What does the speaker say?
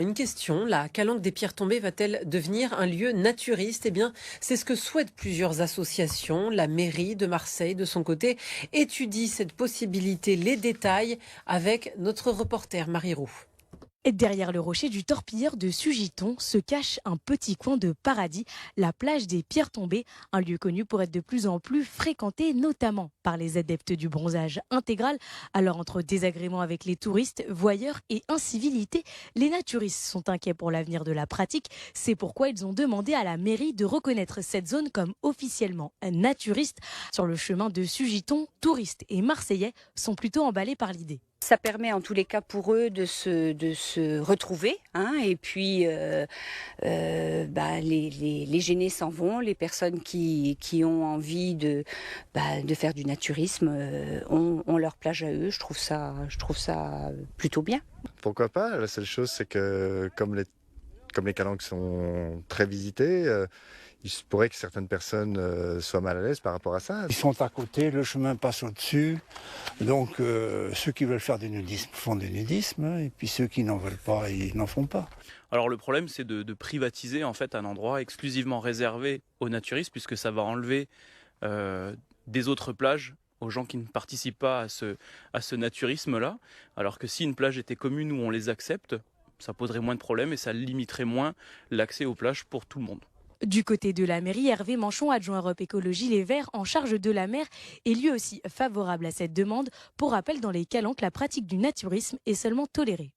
Une question, la Calanque des Pierres Tombées va-t-elle devenir un lieu naturiste? Eh bien, c'est ce que souhaitent plusieurs associations. La mairie de Marseille, de son côté, étudie cette possibilité. Les détails avec notre reporter Marie Roux. Et derrière le rocher du Torpilleur de Sugiton se cache un petit coin de paradis, la plage des Pierres Tombées, un lieu connu pour être de plus en plus fréquenté, notamment par les adeptes du bronzage intégral. Alors entre désagréments avec les touristes, voyeurs et incivilité, les naturistes sont inquiets pour l'avenir de la pratique. C'est pourquoi ils ont demandé à la mairie de reconnaître cette zone comme officiellement naturiste. Sur le chemin de Sugiton, touristes et Marseillais sont plutôt emballés par l'idée. Ça permet en tous les cas pour eux de se retrouver, hein, et puis les gênés s'en vont, les personnes qui ont envie de faire du naturisme ont leur plage à eux. Je trouve ça plutôt bien. Pourquoi pas? La seule chose, c'est que comme les calanques sont très visitées, il se pourrait que certaines personnes soient mal à l'aise par rapport à ça. Ils sont à côté, le chemin passe au-dessus. Donc ceux qui veulent faire du nudisme font du nudisme, et puis ceux qui n'en veulent pas, ils n'en font pas. Alors le problème, c'est de privatiser en fait un endroit exclusivement réservé aux naturistes, puisque ça va enlever des autres plages aux gens qui ne participent pas à ce naturisme-là. Alors que si une plage était commune où on les accepte, ça poserait moins de problèmes et ça limiterait moins l'accès aux plages pour tout le monde. Du côté de la mairie, Hervé Manchon, adjoint Europe Écologie Les Verts en charge de la mer, est lui aussi favorable à cette demande. Pour rappel, dans les Calanques, la pratique du naturisme est seulement tolérée.